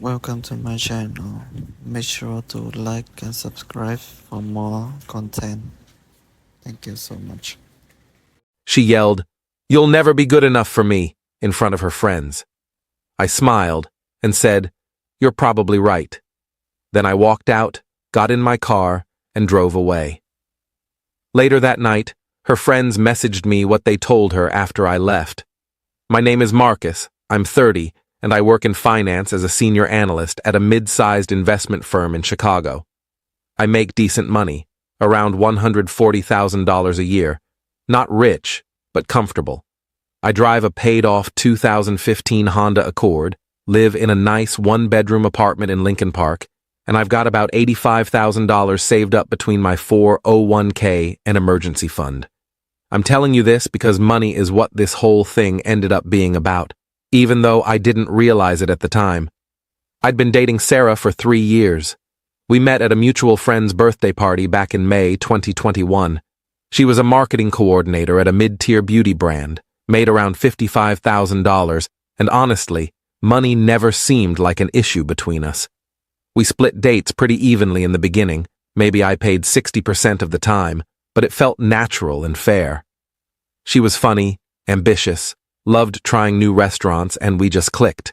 Welcome to my channel. Make sure to like and subscribe for more content. Thank you so much. She yelled, "You'll never be good enough for me," in front of her friends. I smiled and said, "You're probably right." Then I walked out, got in my car, and drove away. Later that night, her friends messaged me what they told her after I left. "My name is Marcus, I'm 30, and I work in finance as a senior analyst at a mid-sized investment firm in Chicago. I make decent money, around $140,000 a year. Not rich, but comfortable. I drive a paid-off 2015 Honda Accord, live in a nice one-bedroom apartment in Lincoln Park, and I've got about $85,000 saved up between my 401k and emergency fund. I'm telling you this because money is what this whole thing ended up being about, even though I didn't realize it at the time. I'd been dating Sarah for 3 years. We met at a mutual friend's birthday party back in May 2021. She was a marketing coordinator at a mid-tier beauty brand, made around $55,000, and honestly, money never seemed like an issue between us. We split dates pretty evenly in the beginning. Maybe I paid 60% of the time, but it felt natural and fair. She was funny, ambitious, loved trying new restaurants, and we just clicked.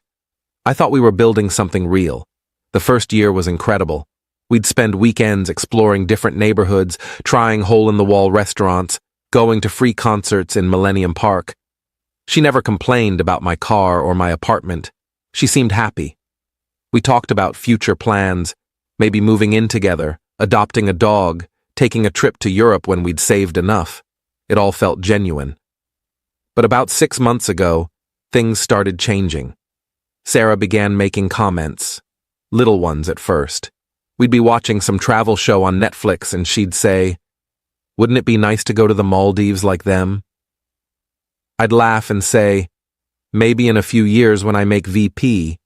I thought we were building something real. The first year was incredible. We'd spend weekends exploring different neighborhoods, trying hole-in-the-wall restaurants, going to free concerts in Millennium Park. She never complained about my car or my apartment. She seemed happy. We talked about future plans, maybe moving in together, adopting a dog, taking a trip to Europe when we'd saved enough. It all felt genuine. But about 6 months ago, things started changing. Sarah began making comments, little ones at first. We'd be watching some travel show on Netflix and she'd say, "Wouldn't it be nice to go to the Maldives like them?" I'd laugh and say, "Maybe in a few years when I make VP."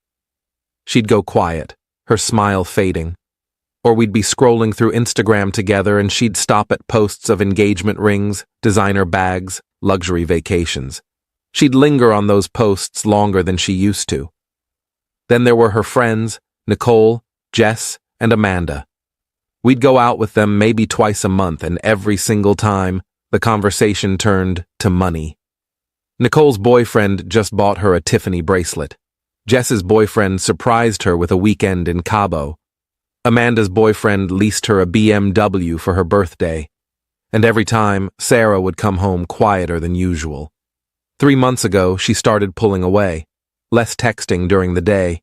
She'd go quiet, her smile fading. Or we'd be scrolling through Instagram together and she'd stop at posts of engagement rings, designer bags, luxury vacations. She'd linger on those posts longer than she used to. Then there were her friends, Nicole, Jess, and Amanda. We'd go out with them maybe twice a month, and every single time, the conversation turned to money. Nicole's boyfriend just bought her a Tiffany bracelet. Jess's boyfriend surprised her with a weekend in Cabo. Amanda's boyfriend leased her a BMW for her birthday. And every time, Sarah would come home quieter than usual. 3 months ago, she started pulling away, less texting during the day.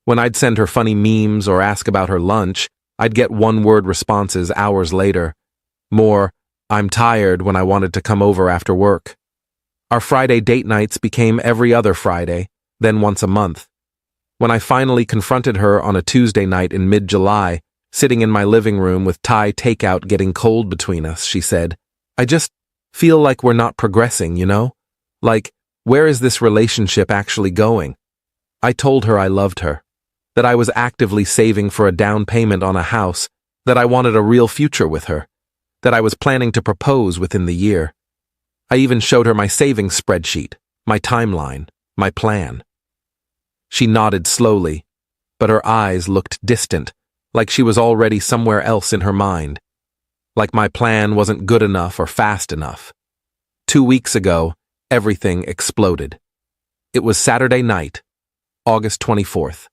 When I'd send her funny memes or ask about her lunch, I'd get one-word responses hours later. More, "I'm tired," when I wanted to come over after work. Our Friday date nights became every other Friday, then once a month. When I finally confronted her on a Tuesday night in mid-July, sitting in my living room with Thai takeout getting cold between us, she said, "I just feel like we're not progressing, you know? Like, where is this relationship actually going?" I told her I loved her, that I was actively saving for a down payment on a house, that I wanted a real future with her, that I was planning to propose within the year. I even showed her my savings spreadsheet, my timeline, my plan. She nodded slowly, but her eyes looked distant, like she was already somewhere else in her mind, like my plan wasn't good enough or fast enough. 2 weeks ago, everything exploded. It was Saturday night, August 24th.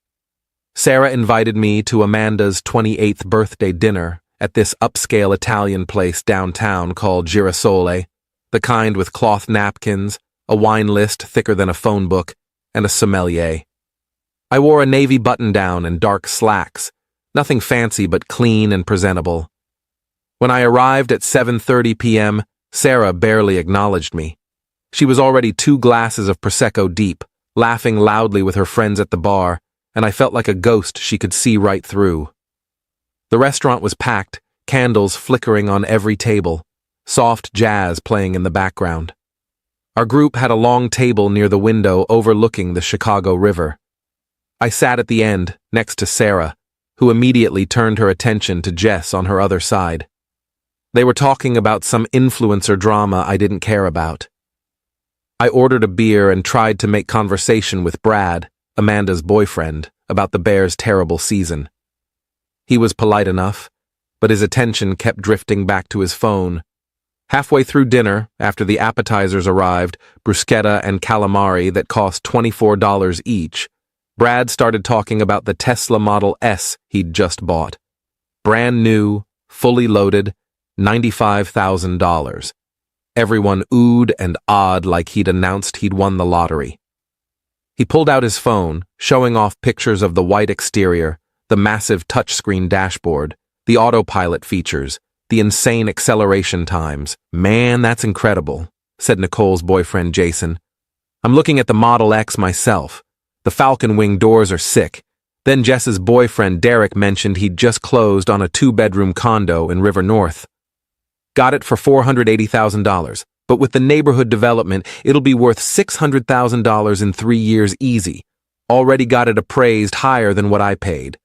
Sarah invited me to Amanda's 28th birthday dinner at this upscale Italian place downtown called Girasole, the kind with cloth napkins, a wine list thicker than a phone book, and a sommelier. I wore a navy button-down and dark slacks, nothing fancy but clean and presentable. When I arrived at 7:30 p.m., Sarah barely acknowledged me. She was already 2 glasses of Prosecco deep, laughing loudly with her friends at the bar, and I felt like a ghost she could see right through. The restaurant was packed, candles flickering on every table, soft jazz playing in the background. Our group had a long table near the window overlooking the Chicago River. I sat at the end, next to Sarah, who immediately turned her attention to Jess on her other side. They were talking about some influencer drama I didn't care about. I ordered a beer and tried to make conversation with Brad, Amanda's boyfriend, about the Bears' terrible season. He was polite enough, but his attention kept drifting back to his phone. Halfway through dinner, after the appetizers arrived, bruschetta and calamari that cost $24 each, Brad started talking about the Tesla Model S he'd just bought. Brand new, fully loaded, $95,000. Everyone oohed and awed like he'd announced he'd won the lottery. He pulled out his phone, showing off pictures of the white exterior, the massive touchscreen dashboard, the autopilot features, the insane acceleration times. "Man, that's incredible," said Nicole's boyfriend Jason. "I'm looking at the Model X myself. The Falcon Wing doors are sick." Then Jess's boyfriend Derek mentioned he'd just closed on a 2-bedroom condo in River North. Got it for $480,000, but with the neighborhood development, it'll be worth $600,000 in 3 years easy. Already got it appraised higher than what I paid.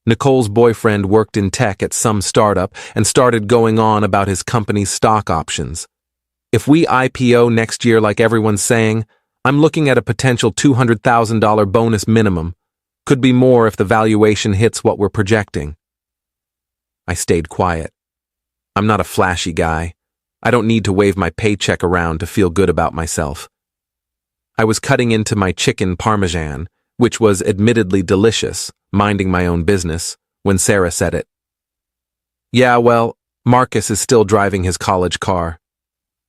Nicole's boyfriend worked in tech at some startup and started going on about his company's stock options. "If we IPO next year like everyone's saying, I'm looking at a potential $200,000 bonus minimum. Could be more if the valuation hits what we're projecting." I stayed quiet. I'm not a flashy guy. I don't need to wave my paycheck around to feel good about myself. I was cutting into my chicken parmesan, which was admittedly delicious, minding my own business, when Sarah said it. "Yeah, well, Marcus is still driving his college car."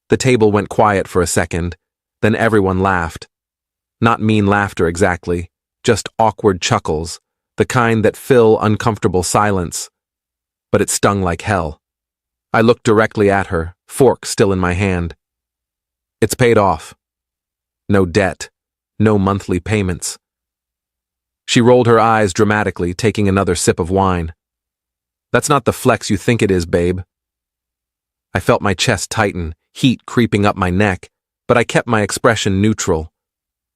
The table went quiet for a second, then everyone laughed. Not mean laughter exactly, just awkward chuckles, the kind that fill uncomfortable silence. But it stung like hell. I looked directly at her, fork still in my hand. "It's paid off. No debt, no monthly payments." She rolled her eyes dramatically, taking another sip of wine. "That's not the flex you think it is, babe." I felt my chest tighten, heat creeping up my neck, but I kept my expression neutral.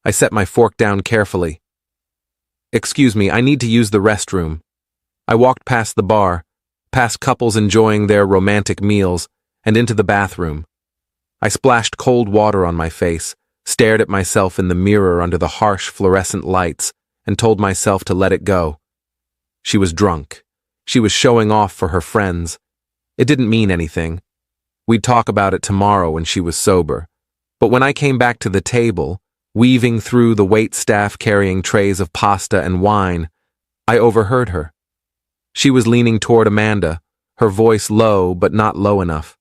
I set my fork down carefully. "Excuse me, I need to use the restroom." I walked past the bar, past couples enjoying their romantic meals, and into the bathroom. I splashed cold water on my face, stared at myself in the mirror under the harsh fluorescent lights, and told myself to let it go. She was drunk. She was showing off for her friends. It didn't mean anything. We'd talk about it tomorrow when she was sober. But when I came back to the table, weaving through the waitstaff carrying trays of pasta and wine, I overheard her. She was leaning toward Amanda, her voice low but not low enough.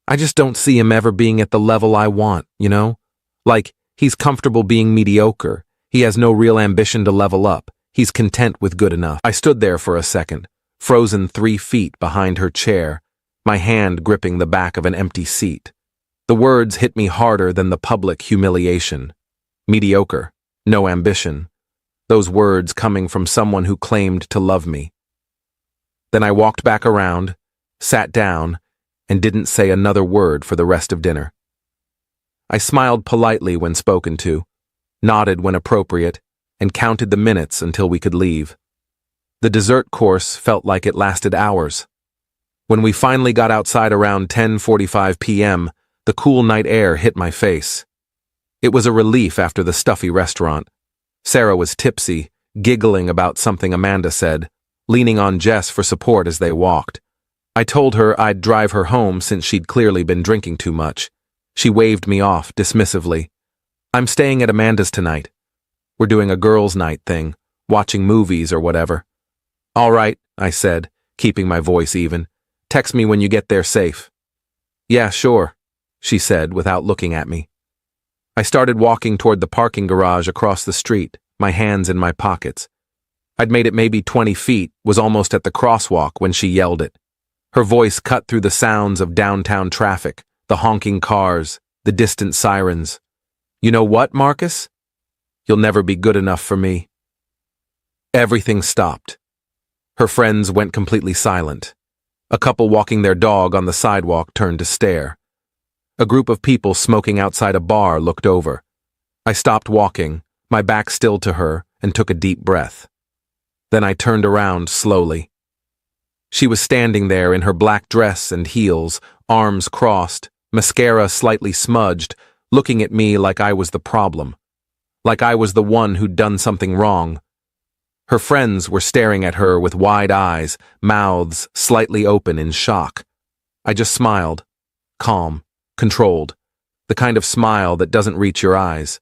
"I just don't see him ever being at the level I want, you know? Like, he's comfortable being mediocre. He has no real ambition to level up. He's content with good enough." I stood there for a second, frozen 3 feet behind her chair, my hand gripping the back of an empty seat. The words hit me harder than the public humiliation. Mediocre, no ambition. Those words coming from someone who claimed to love me. Then I walked back around, sat down, and didn't say another word for the rest of dinner. I smiled politely when spoken to, nodded when appropriate, and counted the minutes until we could leave. The dessert course felt like it lasted hours. When we finally got outside around 10:45 p.m., the cool night air hit my face. It was a relief after the stuffy restaurant. Sarah was tipsy, giggling about something Amanda said, leaning on Jess for support as they walked. I told her I'd drive her home since she'd clearly been drinking too much. She waved me off dismissively. "I'm staying at Amanda's tonight. We're doing a girls' night thing, watching movies or whatever." "All right," I said, keeping my voice even. "Text me when you get there safe." "Yeah, sure," she said without looking at me. I started walking toward the parking garage across the street, my hands in my pockets. I'd made it maybe 20 feet, was almost at the crosswalk when she yelled it. Her voice cut through the sounds of downtown traffic, the honking cars, the distant sirens. "You know what, Marcus? You'll never be good enough for me." Everything stopped. Her friends went completely silent. A couple walking their dog on the sidewalk turned to stare. A group of people smoking outside a bar looked over. I stopped walking, my back still to her, and took a deep breath. Then I turned around slowly. She was standing there in her black dress and heels, arms crossed, mascara slightly smudged, looking at me like I was the problem. like I was the one who'd done something wrong. Her friends were staring at her with wide eyes, mouths slightly open in shock. I just smiled, calm, controlled, the kind of smile that doesn't reach your eyes.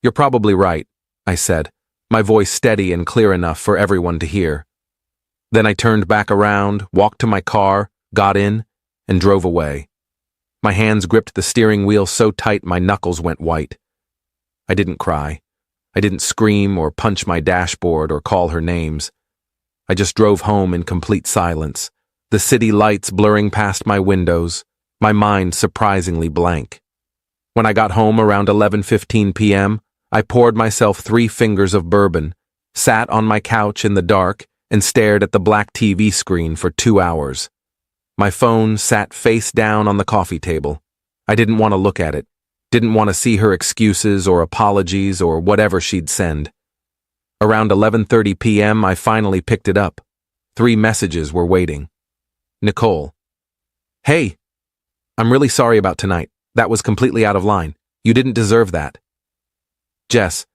"You're probably right," I said, my voice steady and clear enough for everyone to hear. Then I turned back around, walked to my car, got in, and drove away. My hands gripped the steering wheel so tight my knuckles went white. I didn't cry. I didn't scream or punch my dashboard or call her names. I just drove home in complete silence, the city lights blurring past my windows, my mind surprisingly blank. When I got home around 11:15 p.m., I poured myself 3 fingers of bourbon, sat on my couch in the dark, and stared at the black TV screen for 2 hours. My phone sat face down on the coffee table. I didn't want to look at it, didn't want to see her excuses or apologies or whatever she'd send. Around 11:30 p.m., I finally picked it up. 3 messages were waiting. Nicole. "Hey, I'm really sorry about tonight. That was completely out of line. You didn't deserve that." Jess.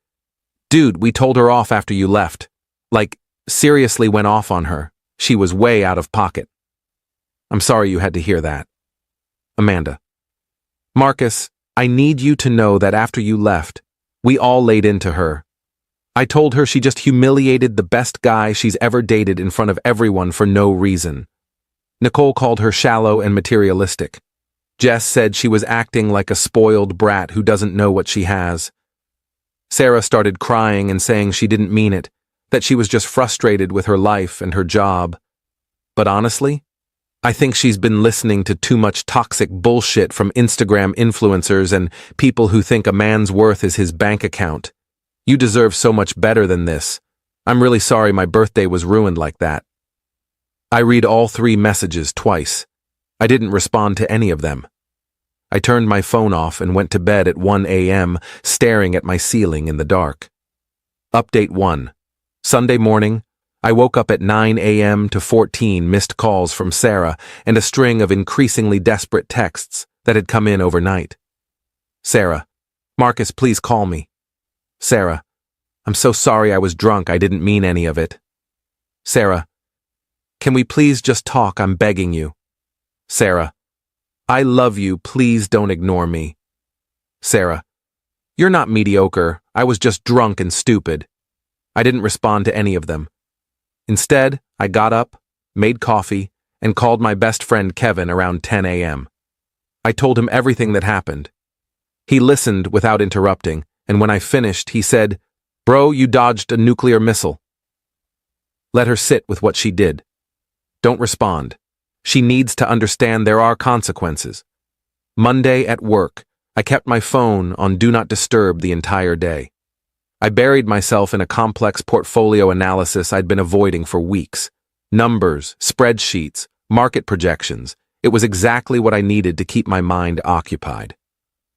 "Dude, we told her off after you left. Like, seriously went off on her. She was way out of pocket. I'm sorry you had to hear that." Amanda. "Marcus, I need you to know that after you left, we all laid into her. I told her she just humiliated the best guy she's ever dated in front of everyone for no reason. Nicole called her shallow and materialistic. Jess said she was acting like a spoiled brat who doesn't know what she has. Sarah started crying and saying she didn't mean it, that she was just frustrated with her life and her job. But honestly, I think she's been listening to too much toxic bullshit from Instagram influencers and people who think a man's worth is his bank account. You deserve so much better than this. I'm really sorry my birthday was ruined like that." I read all 3 messages twice. I didn't respond to any of them. I turned my phone off and went to bed at 1 a.m., staring at my ceiling in the dark. Update 1. Sunday morning, I woke up at 9 a.m. to 14 missed calls from Sarah and a string of increasingly desperate texts that had come in overnight. Sarah. "Marcus, please call me." Sarah. "I'm so sorry I was drunk. I didn't mean any of it." Sarah. "Can we please just talk? I'm begging you." Sarah. "I love you. Please don't ignore me." Sarah. "You're not mediocre. I was just drunk and stupid." I didn't respond to any of them. Instead, I got up, made coffee, and called my best friend Kevin around 10 a.m. I told him everything that happened. He listened without interrupting, and when I finished, he said, "Bro, you dodged a nuclear missile." Let her sit with what she did. Don't respond. She needs to understand there are consequences. Monday at work, I kept my phone on Do Not Disturb the entire day. I buried myself in a complex portfolio analysis I'd been avoiding for weeks. Numbers, spreadsheets, market projections. It was exactly what I needed to keep my mind occupied.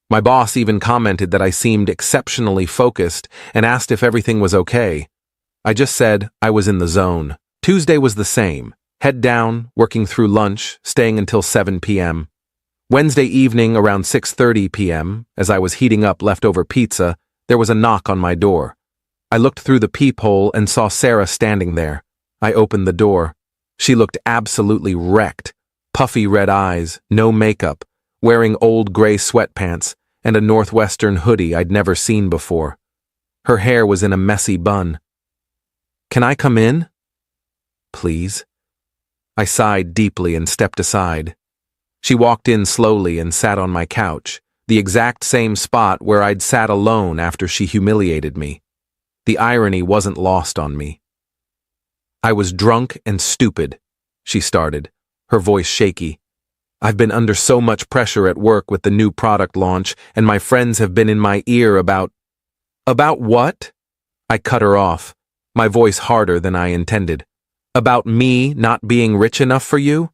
My boss even commented that I seemed exceptionally focused and asked if everything was okay. I just said I was in the zone. Tuesday was the same. Head down, working through lunch, staying until 7 p.m. Wednesday evening around 6:30 p.m., as I was heating up leftover pizza, there was a knock on my door. I looked through the peephole and saw Sarah standing there. I opened the door. She looked absolutely wrecked. Puffy red eyes, no makeup, wearing old gray sweatpants, and a Northwestern hoodie I'd never seen before. Her hair was in a messy bun. "Can I come in?" "Please." I sighed deeply and stepped aside. She walked in slowly and sat on my couch, the exact same spot where I'd sat alone after she humiliated me. The irony wasn't lost on me. "I was drunk and stupid," she started, her voice shaky. "I've been under so much pressure at work with the new product launch, and my friends have been in my ear about—" "About what?" I cut her off, my voice harder than I intended. "About me not being rich enough for you?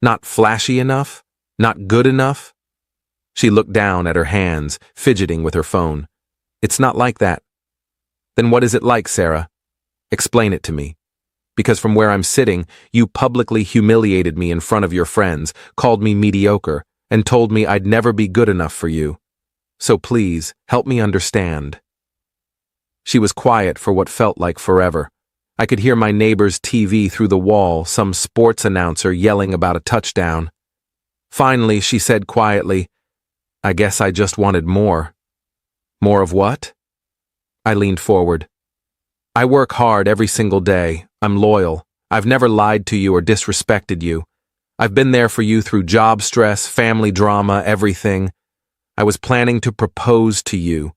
Not flashy enough? Not good enough?" She looked down at her hands, fidgeting with her phone. "It's not like that." "Then what is it like, Sarah? Explain it to me. Because from where I'm sitting, you publicly humiliated me in front of your friends, called me mediocre, and told me I'd never be good enough for you. So please, help me understand." She was quiet for what felt like forever. I could hear my neighbor's TV through the wall, some sports announcer yelling about a touchdown. Finally, she said quietly, "I guess I just wanted more." More of what? I leaned forward. "I work hard every single day. I'm loyal. I've never lied to you or disrespected you. I've been there for you through job stress, family drama, everything. I was planning to propose to you.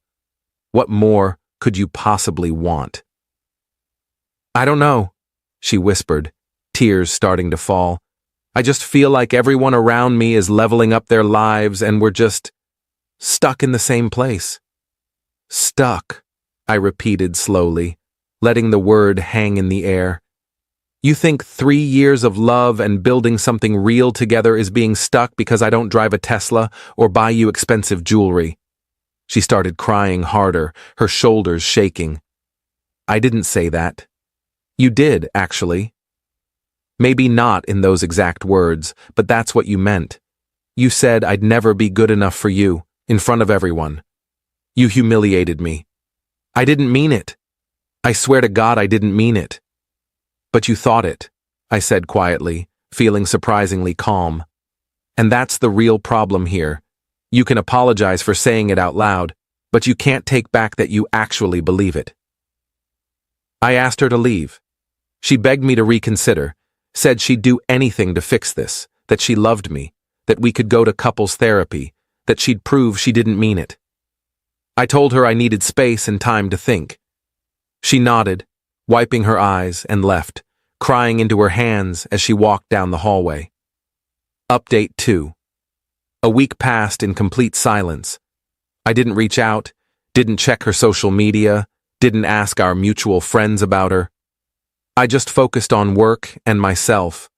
What more could you possibly want?" "I don't know," she whispered, tears starting to fall. "I just feel like everyone around me is leveling up their lives and we're just stuck in the same place." "Stuck," I repeated slowly, letting the word hang in the air. "You think 3 years of love and building something real together is being stuck because I don't drive a Tesla or buy you expensive jewelry?" She started crying harder, her shoulders shaking. "I didn't say that." "You did, actually. Maybe not in those exact words, but that's what you meant. You said I'd never be good enough for you, in front of everyone. You humiliated me. I didn't mean it. I swear to God I didn't mean it." "But you thought it," I said quietly, feeling surprisingly calm. "And that's the real problem here. You can apologize for saying it out loud, but you can't take back that you actually believe it." I asked her to leave. She begged me to reconsider, said she'd do anything to fix this, that she loved me, that we could go to couples therapy, that she'd prove she didn't mean it. I told her I needed space and time to think. She nodded, wiping her eyes, and left, crying into her hands as she walked down the hallway. Update 2. A week passed in complete silence. I didn't reach out, didn't check her social media, didn't ask our mutual friends about her. I just focused on work and myself.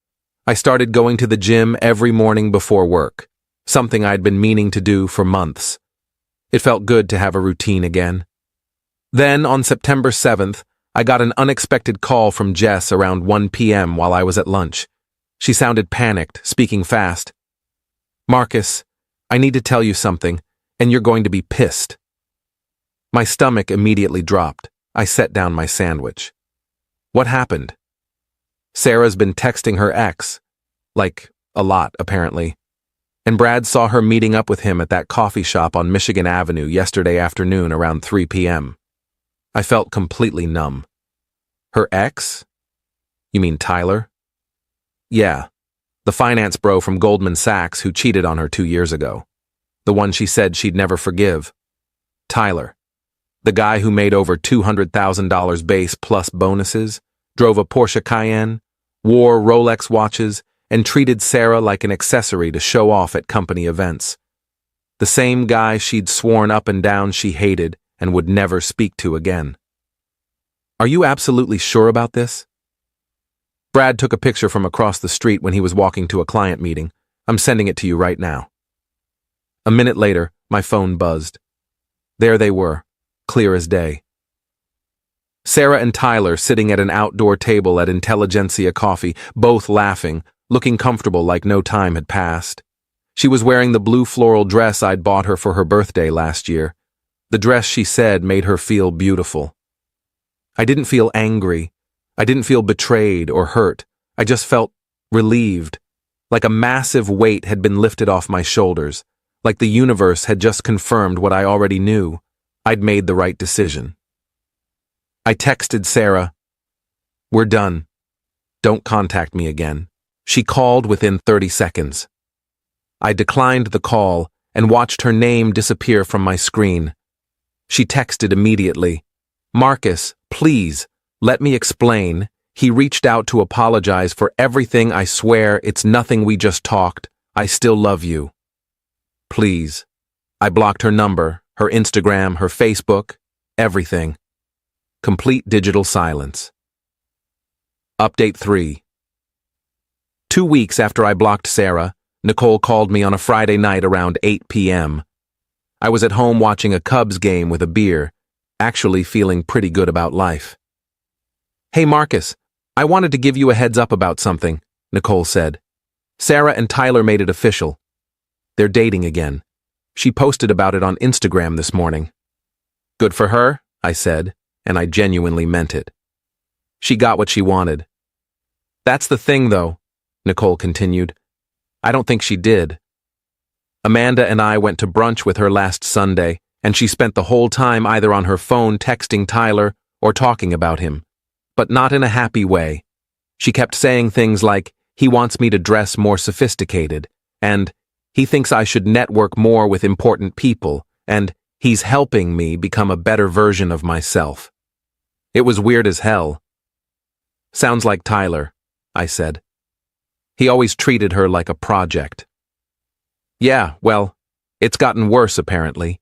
I started going to the gym every morning before work, something I'd been meaning to do for months. It felt good to have a routine again. Then, on September 7th, I got an unexpected call from Jess around 1 p.m. while I was at lunch. She sounded panicked, speaking fast. "Marcus, I need to tell you something, and you're going to be pissed." My stomach immediately dropped. I set down my sandwich. "What happened?" "Sarah's been texting her ex. Like, a lot, apparently. And Brad saw her meeting up with him at that coffee shop on Michigan Avenue yesterday afternoon around 3 p.m. I felt completely numb. "Her ex? You mean Tyler?" "Yeah, the finance bro from Goldman Sachs who cheated on her 2 years ago. The one she said she'd never forgive. Tyler. The guy who made over $200,000 base plus bonuses, drove a Porsche Cayenne, wore Rolex watches, and treated Sarah like an accessory to show off at company events. The same guy she'd sworn up and down she hated and would never speak to again." "Are you absolutely sure about this?" "Brad took a picture from across the street when he was walking to a client meeting. I'm sending it to you right now." A minute later, my phone buzzed. There they were, clear as day. Sarah and Tyler sitting at an outdoor table at Intelligentsia Coffee, both laughing, looking comfortable like no time had passed. She was wearing the blue floral dress I'd bought her for her birthday last year. The dress, she said, made her feel beautiful. I didn't feel angry. I didn't feel betrayed or hurt. I just felt relieved, like a massive weight had been lifted off my shoulders, like the universe had just confirmed what I already knew. I'd made the right decision. I texted Sarah, "We're done. Don't contact me again." She called within 30 seconds. I declined the call and watched her name disappear from my screen. She texted immediately, "Marcus, please, let me explain. He reached out to apologize for everything. I swear it's nothing, we just talked. I still love you. Please." I blocked her number, her Instagram, her Facebook, everything. Complete digital silence. Update 3. 2 weeks after I blocked Sarah, Nicole called me on a Friday night around 8 p.m. I was at home watching a Cubs game with a beer, actually feeling pretty good about life. "Hey Marcus, I wanted to give you a heads up about something," Nicole said. "Sarah and Tyler made it official. They're dating again. She posted about it on Instagram this morning." "Good for her," I said. and I genuinely meant it. She got what she wanted. That's the thing, though, Nicole continued. I don't think she did. Amanda and I went to brunch with her last Sunday, and she spent the whole time either on her phone texting Tyler or talking about him, but not in a happy way. She kept saying things like, he wants me to dress more sophisticated, and he thinks I should network more with important people, and he's helping me become a better version of myself. It was weird as hell. Sounds like Tyler, I said. He always treated her like a project. Yeah, well, it's gotten worse apparently.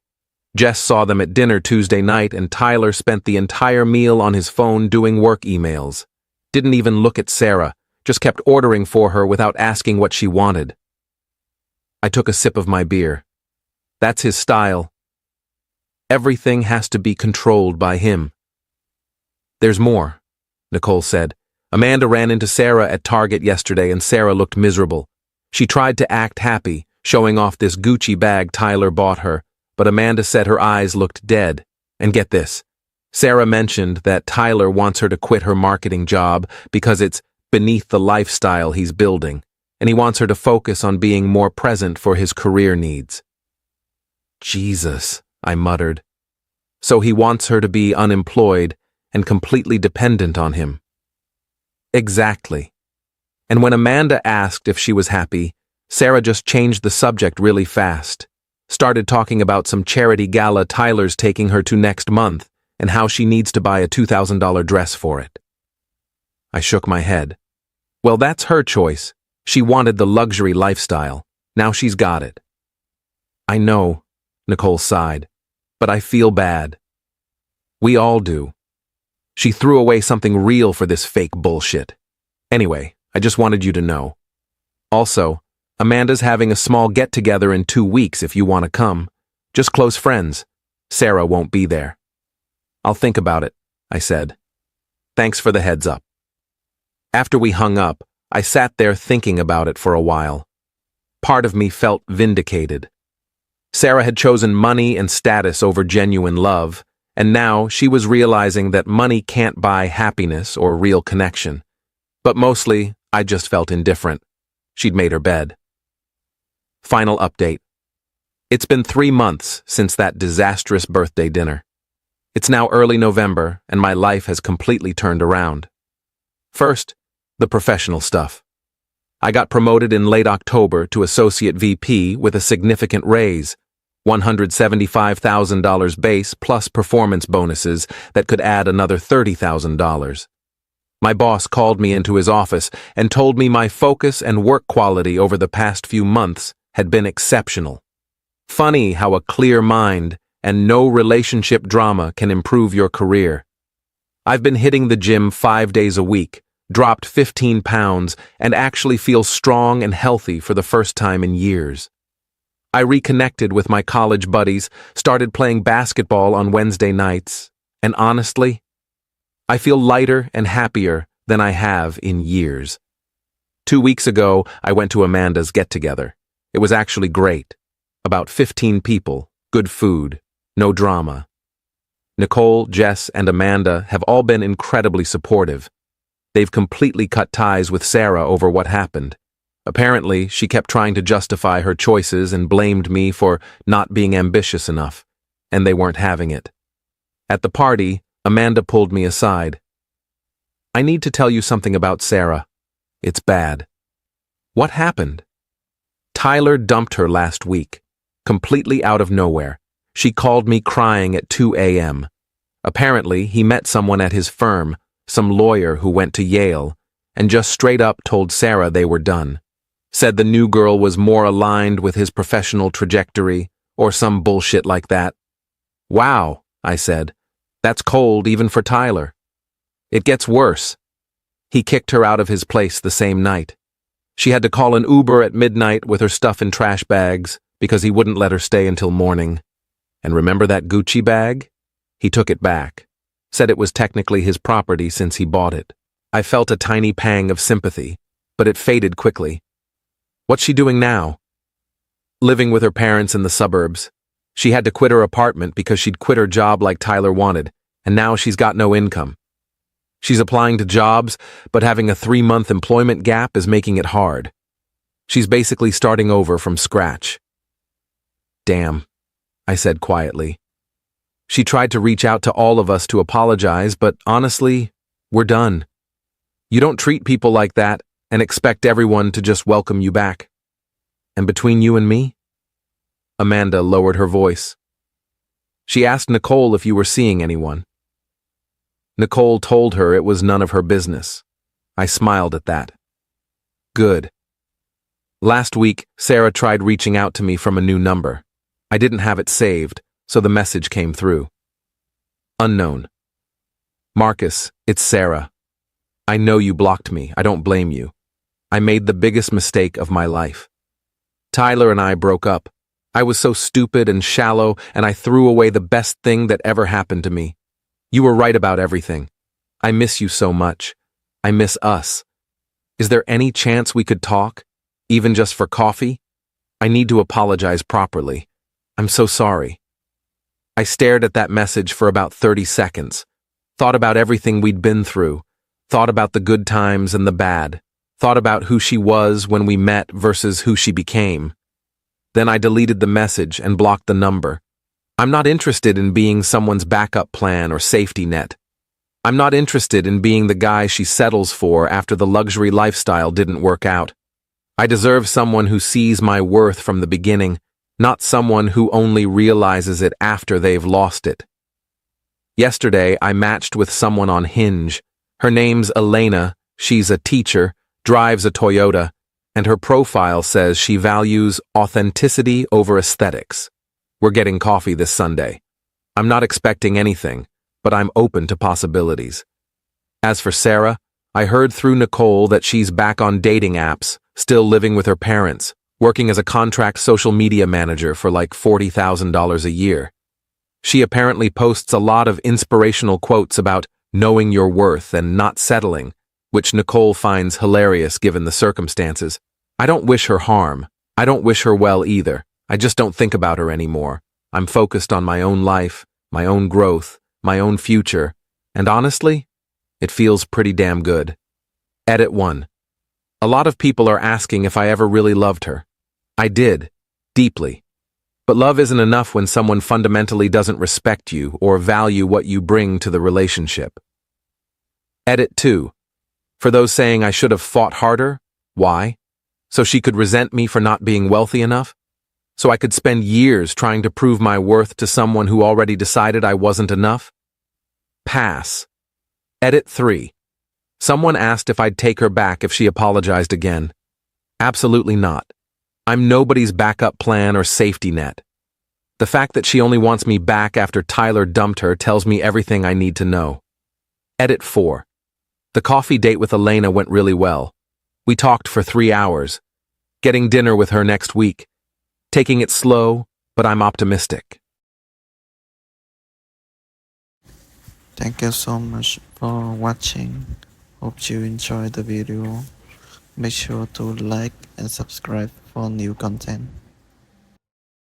Jess saw them at dinner Tuesday night and Tyler spent the entire meal on his phone doing work emails. Didn't even look at Sarah, just kept ordering for her without asking what she wanted. I took a sip of my beer. That's his style. Everything has to be controlled by him. There's more, Nicole said. Amanda ran into Sarah at Target yesterday and Sarah looked miserable. She tried to act happy, showing off this Gucci bag Tyler bought her, but Amanda said her eyes looked dead. And get this, Sarah mentioned that Tyler wants her to quit her marketing job because it's beneath the lifestyle he's building, and he wants her to focus on being more present for his career needs. Jesus, I muttered. So he wants her to be unemployed and completely dependent on him. Exactly. And when Amanda asked if she was happy, Sarah just changed the subject really fast, started talking about some charity gala Tyler's taking her to next month and how she needs to buy a $2,000 dress for it. I shook my head. Well, that's her choice. She wanted the luxury lifestyle. Now she's got it. I know, Nicole sighed, but I feel bad. We all do. She threw away something real for this fake bullshit. Anyway, I just wanted you to know. Also, Amanda's having a small get-together in 2 weeks if you want to come. Just close friends. Sarah won't be there. I'll think about it, I said. Thanks for the heads up. After we hung up, I sat there thinking about it for a while. Part of me felt vindicated. Sarah had chosen money and status over genuine love, and now she was realizing that money can't buy happiness or real connection. But mostly, I just felt indifferent. She'd made her bed. Final update. It's been 3 months since that disastrous birthday dinner. It's now early November, and my life has completely turned around. First, the professional stuff. I got promoted in late October to Associate VP with a significant raise, $175,000 base plus performance bonuses that could add another $30,000. My boss called me into his office and told me my focus and work quality over the past few months had been exceptional. Funny how a clear mind and no relationship drama can improve your career. I've been hitting the gym 5 days a week, dropped 15 pounds, and actually feel strong and healthy for the first time in years. I reconnected with my college buddies, started playing basketball on Wednesday nights, and honestly, I feel lighter and happier than I have in years. 2 weeks ago, I went to Amanda's get-together. It was actually great. About 15 people, good food, no drama. Nicole, Jess, and Amanda have all been incredibly supportive. They've completely cut ties with Sarah over what happened. Apparently, she kept trying to justify her choices and blamed me for not being ambitious enough, and they weren't having it. At the party, Amanda pulled me aside. I need to tell you something about Sarah. It's bad. What happened? Tyler dumped her last week, completely out of nowhere. She called me crying at 2 a.m. Apparently, he met someone at his firm, some lawyer who went to Yale, and just straight up told Sarah they were done. Said the new girl was more aligned with his professional trajectory, or some bullshit like that. Wow, I said. That's cold even for Tyler. It gets worse. He kicked her out of his place the same night. She had to call an Uber at midnight with her stuff in trash bags because he wouldn't let her stay until morning. And remember that Gucci bag? He took it back. Said it was technically his property since he bought it. I felt a tiny pang of sympathy, but it faded quickly. What's she doing now? Living with her parents in the suburbs. She had to quit her apartment because she'd quit her job like Tyler wanted, and now she's got no income. She's applying to jobs, but having a 3-month employment gap is making it hard. She's basically starting over from scratch. Damn, I said quietly. She tried to reach out to all of us to apologize, but honestly, we're done. You don't treat people like that and expect everyone to just welcome you back. And between you and me? Amanda lowered her voice. She asked Nicole if you were seeing anyone. Nicole told her it was none of her business. I smiled at that. Good. Last week, Sarah tried reaching out to me from a new number. I didn't have it saved, so the message came through. Unknown. Marcus, it's Sarah. I know you blocked me. I don't blame you. I made the biggest mistake of my life. Tyler and I broke up. I was so stupid and shallow, and I threw away the best thing that ever happened to me. You were right about everything. I miss you so much. I miss us. Is there any chance we could talk, even just for coffee? I need to apologize properly. I'm so sorry. I stared at that message for about 30 seconds, thought about everything we'd been through, thought about the good times and the bad, thought about who she was when we met versus who she became. Then I deleted the message and blocked the number. I'm not interested in being someone's backup plan or safety net. I'm not interested in being the guy she settles for after the luxury lifestyle didn't work out. I deserve someone who sees my worth from the beginning, not someone who only realizes it after they've lost it. Yesterday, I matched with someone on Hinge. Her name's Elena, she's a teacher, drives a Toyota, and her profile says she values authenticity over aesthetics. We're getting coffee this Sunday. I'm not expecting anything, but I'm open to possibilities. As for Sarah, I heard through Nicole that she's back on dating apps, still living with her parents, working as a contract social media manager for like $40,000 a year. She apparently posts a lot of inspirational quotes about knowing your worth and not settling, which Nicole finds hilarious given the circumstances. I don't wish her harm. I don't wish her well either. I just don't think about her anymore. I'm focused on my own life, my own growth, my own future, and honestly, it feels pretty damn good. Edit 1. A lot of people are asking if I ever really loved her. I did, deeply. But love isn't enough when someone fundamentally doesn't respect you or value what you bring to the relationship. Edit 2. For those saying I should have fought harder, why? So she could resent me for not being wealthy enough? So I could spend years trying to prove my worth to someone who already decided I wasn't enough? Pass. Edit 3. Someone asked if I'd take her back if she apologized again. Absolutely not. I'm nobody's backup plan or safety net. The fact that she only wants me back after Tyler dumped her tells me everything I need to know. Edit 4. The coffee date with Elena went really well. We talked for 3 hours. Getting dinner with her next week. Taking it slow, but I'm optimistic. Thank you so much for watching. Hope you enjoyed the video. Make sure to like and subscribe for new content.